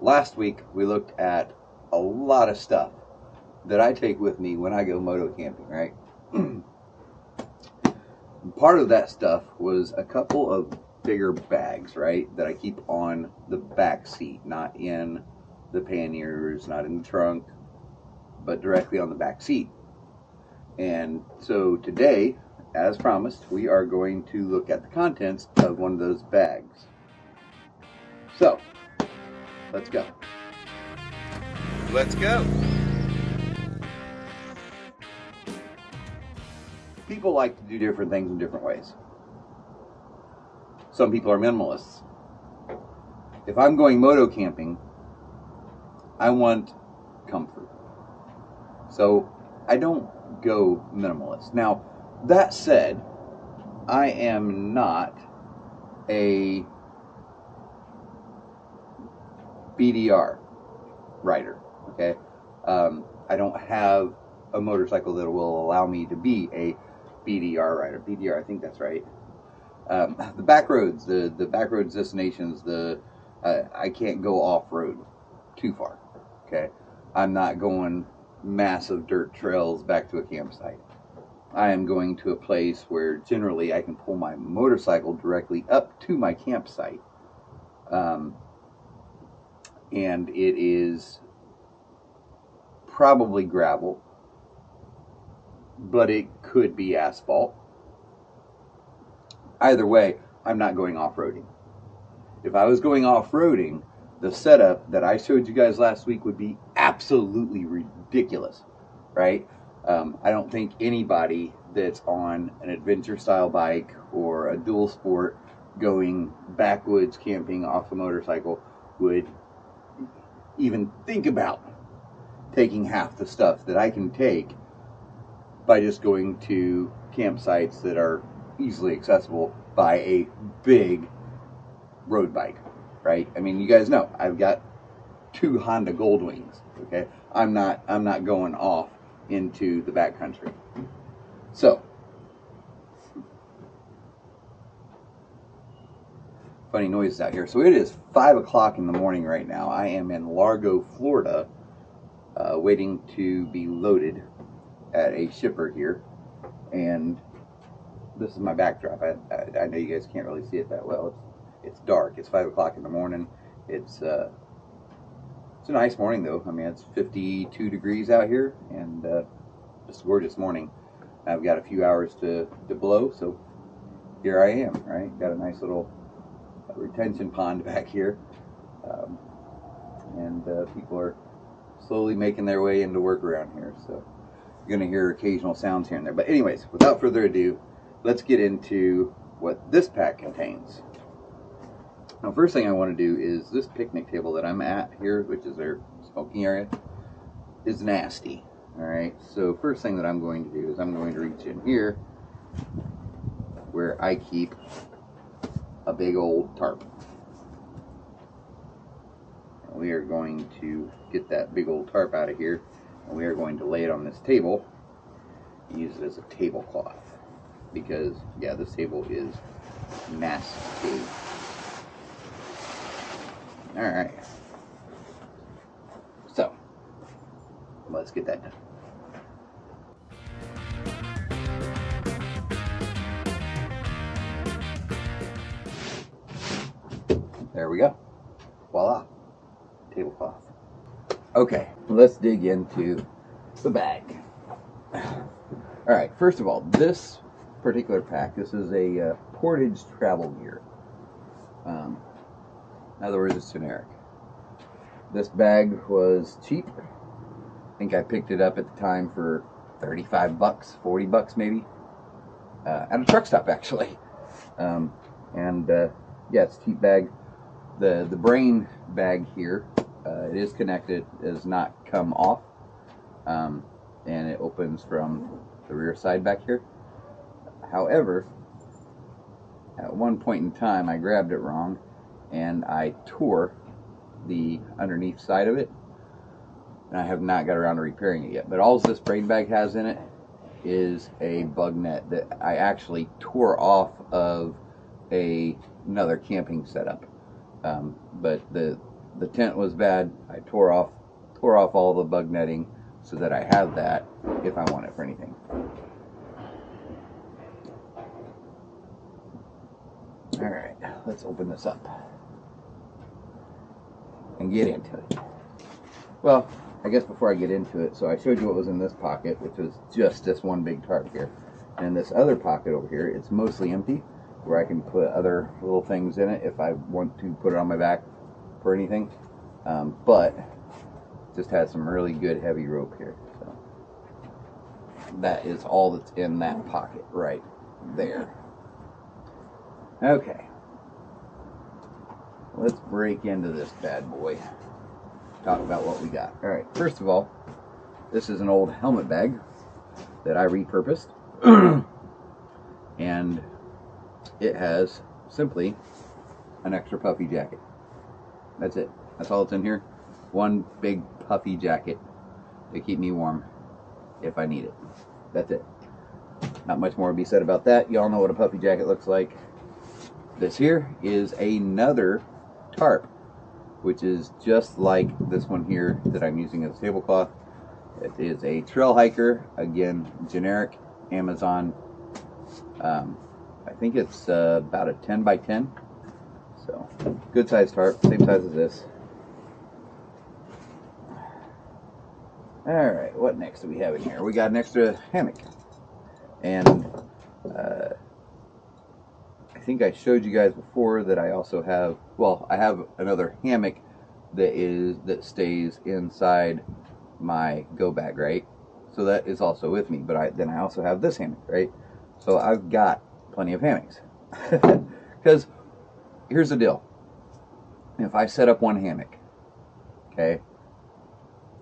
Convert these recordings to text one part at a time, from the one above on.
Last week we looked at a lot of stuff that I take with me when I go moto camping, right? Part of that stuff was a couple of bigger bags, right, that I keep on the back seat, not in the panniers, not in the trunk, but directly on the back seat. And so today, as promised, we are going to look at the contents of one of those bags. So, let's go. Let's go. People like to do different things in different ways. Some people are minimalists. If I'm going moto camping, I want comfort. So I don't go minimalist. Now, that said, I am not a BDR rider, okay? I don't have a motorcycle that will allow me to be a BDR rider. BDR, I think that's right. The back roads, the back roads destinations, I can't go off-road too far, okay? I'm not going massive dirt trails back to a campsite. I am going to a place where generally I can pull my motorcycle directly up to my campsite. And it is probably gravel, but it could be asphalt. Either way, I'm not going off-roading. If I was going off-roading, the setup that I showed you guys last week would be absolutely ridiculous, right? I don't think anybody that's on an adventure-style bike or a dual sport going backwoods camping off a motorcycle would even think about taking half the stuff that I can take by just going to campsites that are easily accessible by a big road bike, right? I mean, you guys know I've got 2 Honda Goldwings, okay? I'm not going off into the backcountry. So, funny noises out here. So it is 5 o'clock in the morning right now. I am in Largo, Florida, waiting to be loaded at a shipper here, and this is my backdrop. I know you guys can't really see it that well. It's dark. It's 5 o'clock in the morning. It's a nice morning though. I mean, it's 52 degrees out here, and just a gorgeous morning. I've got a few hours to blow, so here I am. Right, got a nice little retention pond back here, and people are slowly making their way into work around here. So you're going to hear occasional sounds here and there. But anyways, without further ado, let's get into what this pack contains. Now, first thing I want to do is this picnic table that I'm at here, which is their smoking area, is nasty. All right, so first thing that I'm going to do is I'm going to reach in here where I keep a big old tarp. And we are going to get that big old tarp out of here, and we are going to lay it on this table and use it as a tablecloth, because yeah, this table is nasty. All right, so let's get that done. There we go. Voila. Tablecloth. Okay, let's dig into the bag. Alright, first of all, this particular pack, this is a Portage travel gear. In other words, it's generic. This bag was cheap. I think I picked it up at the time for 35 bucks, 40 bucks maybe. At a truck stop, actually. Yeah, it's a cheap bag. The brain bag here, it is connected, it does not come off, and it opens from the rear side back here. However, at one point in time I grabbed it wrong and I tore the underneath side of it, and I have not got around to repairing it yet. But all this brain bag has in it is a bug net that I actually tore off of another camping setup. But the the tent was bad, I tore off all the bug netting so that I have that if I want it for anything. All right, let's open this up and get into it. Well, I guess before I get into it, so I showed you what was in this pocket, which was just this one big tarp here. And this other pocket over here, it's mostly empty, where I can put other little things in it if I want to put it on my back for anything. But just has some really good heavy rope here. So that is all that's in that pocket right there. Okay. Let's break into this bad boy. Talk about what we got. All right, first of all, this is an old helmet bag that I repurposed. And it has simply an extra puffy jacket. That's it. That's all that's in here. One big puffy jacket to keep me warm if I need it. That's it. Not much more to be said about that. Y'all know what a puffy jacket looks like. This here is another tarp, which is just like this one here that I'm using as a tablecloth. It is a trail hiker, again, generic Amazon. I think it's about a 10 by 10. So, good size tarp, same size as this. Alright, what next do we have in here? We got an extra hammock. And I think I showed you guys before that I also have, well, I have another hammock that stays inside my go bag, right? So that is also with me, but then I also have this hammock, right? So I've got plenty of hammocks. Because here's the deal. If I set up one hammock, okay,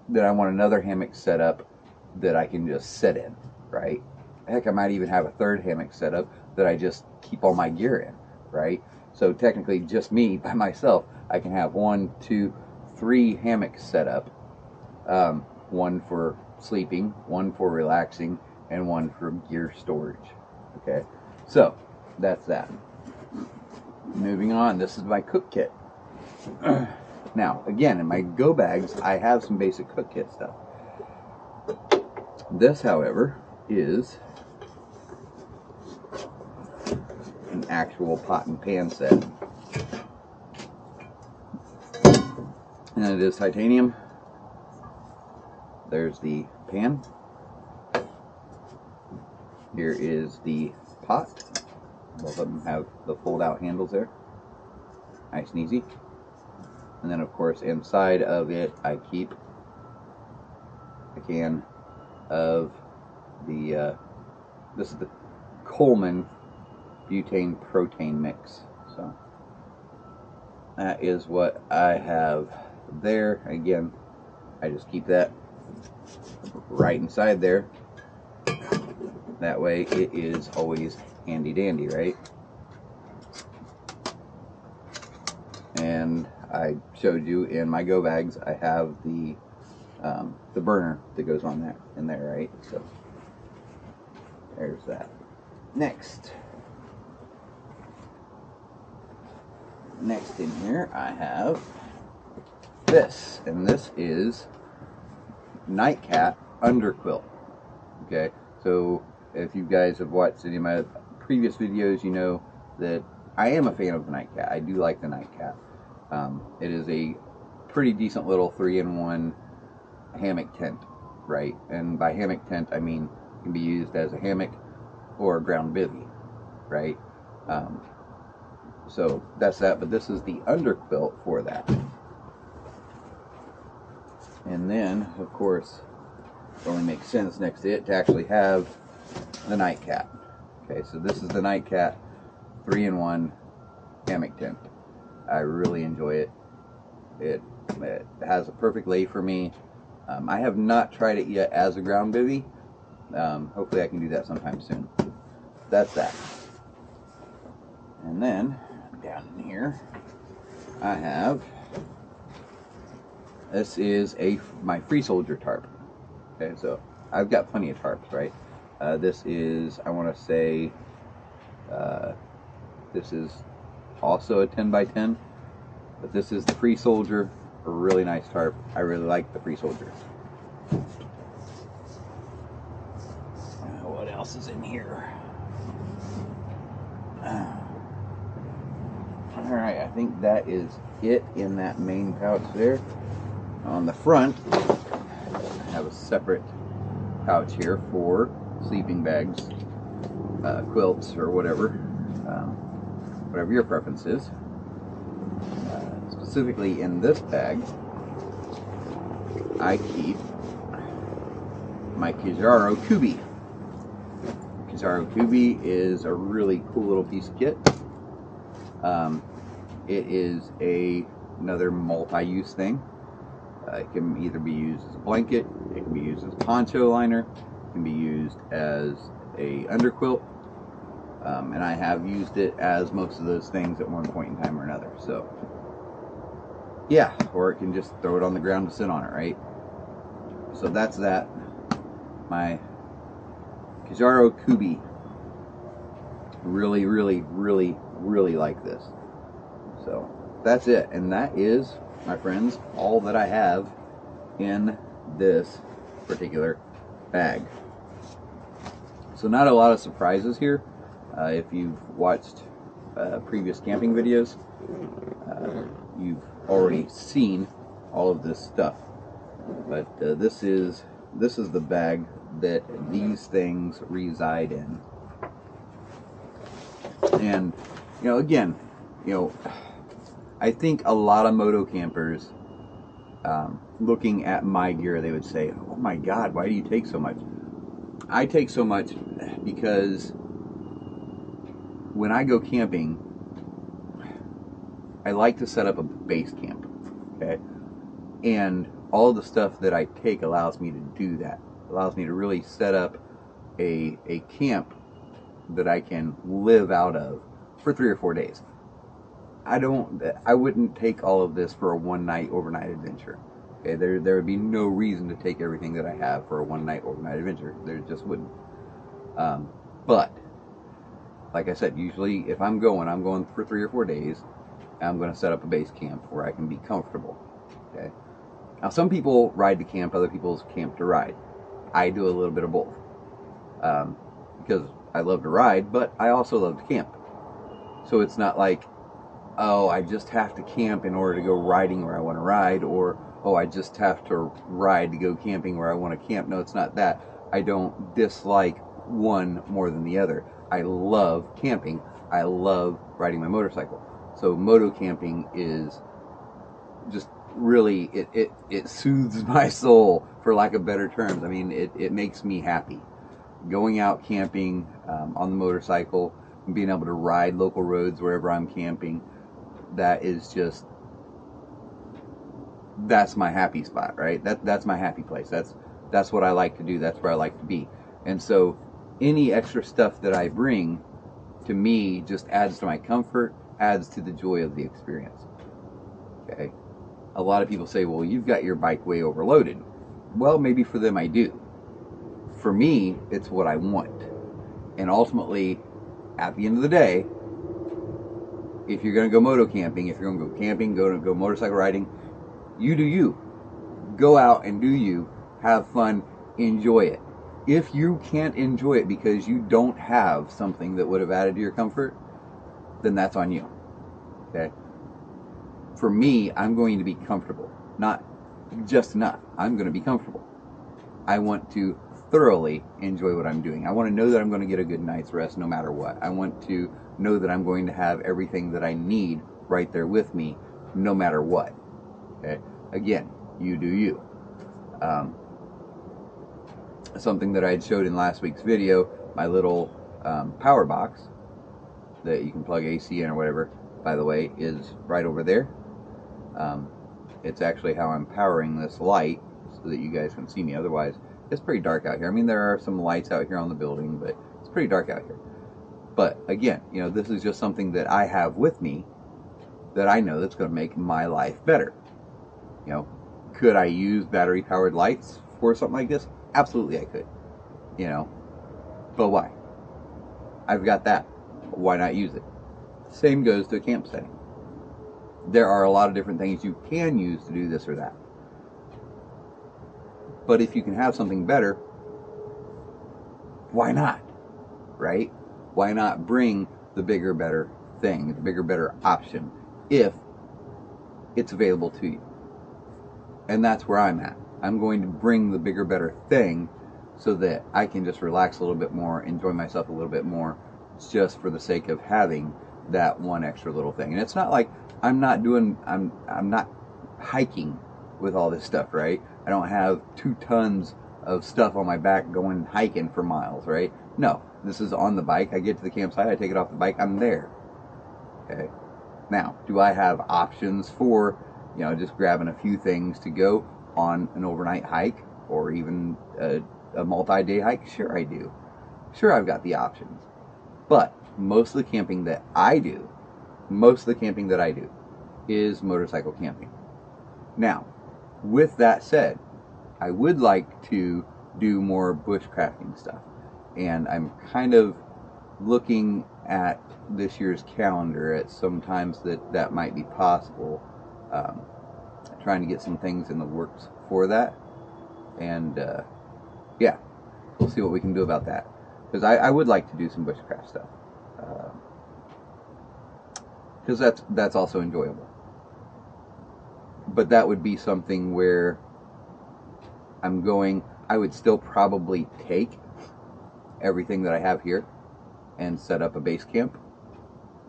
then I want another hammock set up that I can just sit in, right? Heck, I might even have a third hammock set up that I just keep all my gear in, right? So technically just me by myself, I can have 1, 2, 3 hammocks set up. One for sleeping, one for relaxing, and one for gear storage. Okay, so that's that. Moving on, this is my cook kit. Now, again, in my go bags, I have some basic cook kit stuff. This, however, is an actual pot and pan set. And it is titanium. There's the pan. Here is the pot. Both of them have the fold-out handles there. Nice and easy. And then, of course, inside of it, I keep a can of the, this is the Coleman butane protein mix. So that is what I have there. Again, I just keep that right inside there. That way it is always handy dandy, right? And I showed you in my go bags, I have the burner that goes on there in there, right? So there's that. Next in here I have this, and this is nightcat underquilt. Okay, so if you guys have watched any of my previous videos, you know that I am a fan of the nightcat. I do like the nightcat. It is a pretty decent little 3-in-1 hammock tent, right? And by hammock tent, I mean it can be used as a hammock or a ground bivvy, right? So that's that, but this is the underquilt for that. And then, of course, it only makes sense next to it to actually have the nightcat. Okay, so this is the nightcat 3-in-1 hammock tent. I really enjoy it. It has a perfect lay for me. I have not tried it yet as a ground bivvy. Hopefully I can do that sometime soon. That's that. And then, down in here, I have, this is my free soldier tarp. Okay, so I've got plenty of tarps, right? This is, I want to say, this is also a 10 by 10, but this is the free soldier A really nice tarp. I really like the Free Soldier. What else is in here? Alright, I think that is it in that main pouch there. On the front, I have a separate pouch here for sleeping bags, quilts, or whatever, whatever your preference is. Specifically in this bag, I keep my Kijaro Kubi. Kijaro Kubi is a really cool little piece of kit. It is another multi-use thing. It can either be used as a blanket, it can be used as a poncho liner, it can be used as a underquilt, and I have used it as most of those things at one point in time or another. So yeah, or it can just throw it on the ground to sit on it, right? So that's that. My Kijaro Kubi. Really, really, really, really like this. So that's it, and that is, my friends, all that I have in this particular bag. So not a lot of surprises here. If you've watched previous camping videos, you've already seen all of this stuff. But this is the bag that these things reside in. And again, I think a lot of moto campers, looking at my gear, they would say, "Oh my God, why do you take so much?" I take so much because when I go camping, I like to set up a base camp, okay? And all the stuff that I take allows me to do that. Allows me to really set up a camp that I can live out of for 3 or 4 days. I wouldn't take all of this for a one-night overnight adventure. Okay, there would be no reason to take everything that I have for a one-night overnight adventure. There just wouldn't. But like I said, usually if I'm going for 3 or 4 days. I'm going to set up a base camp where I can be comfortable. Okay. Now some people ride to camp, other people's camp to ride. I do a little bit of both, because I love to ride, but I also love to camp. So it's not like, oh, I just have to camp in order to go riding where I want to ride, or oh, I just have to ride to go camping where I want to camp. No, it's not that. I don't dislike one more than the other. I love camping. I love riding my motorcycle. So moto camping is just really, it soothes my soul, for lack of better terms. I mean, it makes me happy. Going out camping on the motorcycle, and being able to ride local roads wherever I'm camping, that is just, that's my happy spot, right? That's my happy place. That's what I like to do. That's where I like to be. And so any extra stuff that I bring, to me, just adds to my comfort, adds to the joy of the experience. Okay? A lot of people say, well, you've got your bike way overloaded. Well, maybe for them I do. For me, it's what I want. And ultimately, at the end of the day, if you're going to go moto camping, if you're going to go camping, go motorcycle riding, you do you. Go out and do you. Have fun. Enjoy it. If you can't enjoy it because you don't have something that would have added to your comfort, then that's on you. Okay? For me, I'm going to be comfortable. Not just enough. I'm going to be comfortable. I want to thoroughly enjoy what I'm doing. I want to know that I'm going to get a good night's rest no matter what. I want to know that I'm going to have everything that I need right there with me no matter what. Okay? Again, you do you. Something that I had showed in last week's video, my little power box that you can plug AC in or whatever, by the way, is right over there. It's actually how I'm powering this light so that you guys can see me. Otherwise, it's pretty dark out here. I mean, there are some lights out here on the building, but it's pretty dark out here. But again, this is just something that I have with me that I know that's going to make my life better. Could I use battery-powered lights for something like this? Absolutely I could. But why? I've got that. Why not use it? Same goes to a camp setting. there are a lot of different things you can use to do this or that. But if you can have something better, why not? Right? Why not bring the bigger, better thing, the bigger, better option, if it's available to you? And that's where I'm at. I'm going to bring the bigger, better thing so that I can just relax a little bit more, enjoy myself a little bit more, just for the sake of having that one extra little thing. And it's not like I'm not hiking with all this stuff, right? I don't have 2 tons of stuff on my back going hiking for miles, right? No, this is on the bike. I get to the campsite, I take it off the bike, I'm there. Okay. Now, do I have options for, just grabbing a few things to go on an overnight hike or even a multi-day hike? Sure I do. Sure, I've got the options. But most of the camping that I do is motorcycle camping. Now, with that said, I would like to do more bushcrafting stuff. And I'm kind of looking at this year's calendar at some times that might be possible. Trying to get some things in the works for that. And yeah, we'll see what we can do about that. Because I would like to do some bushcraft stuff. Because that's also enjoyable. But that would be something where I would still probably take everything that I have here and set up a base camp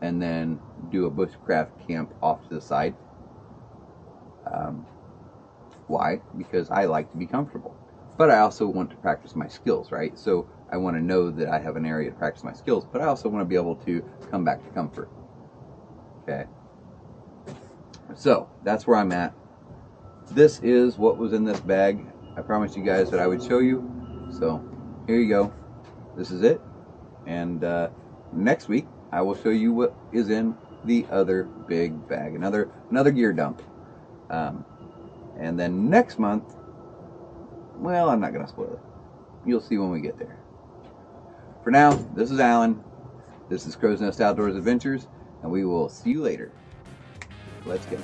and then do a bushcraft camp off to the side. Why? Because I like to be comfortable. But I also want to practice my skills, right? So I want to know that I have an area to practice my skills, but I also want to be able to come back to comfort. Okay? So, that's where I'm at. This is what was in this bag. I promised you guys that I would show you. So, here you go. This is it. And next week, I will show you what is in the other big bag. Another gear dump. And then next month, well, I'm not going to spoil it. You'll see when we get there. For now, this is Alan. This is Crow's Nest Outdoors Adventures, and we will see you later. Let's go.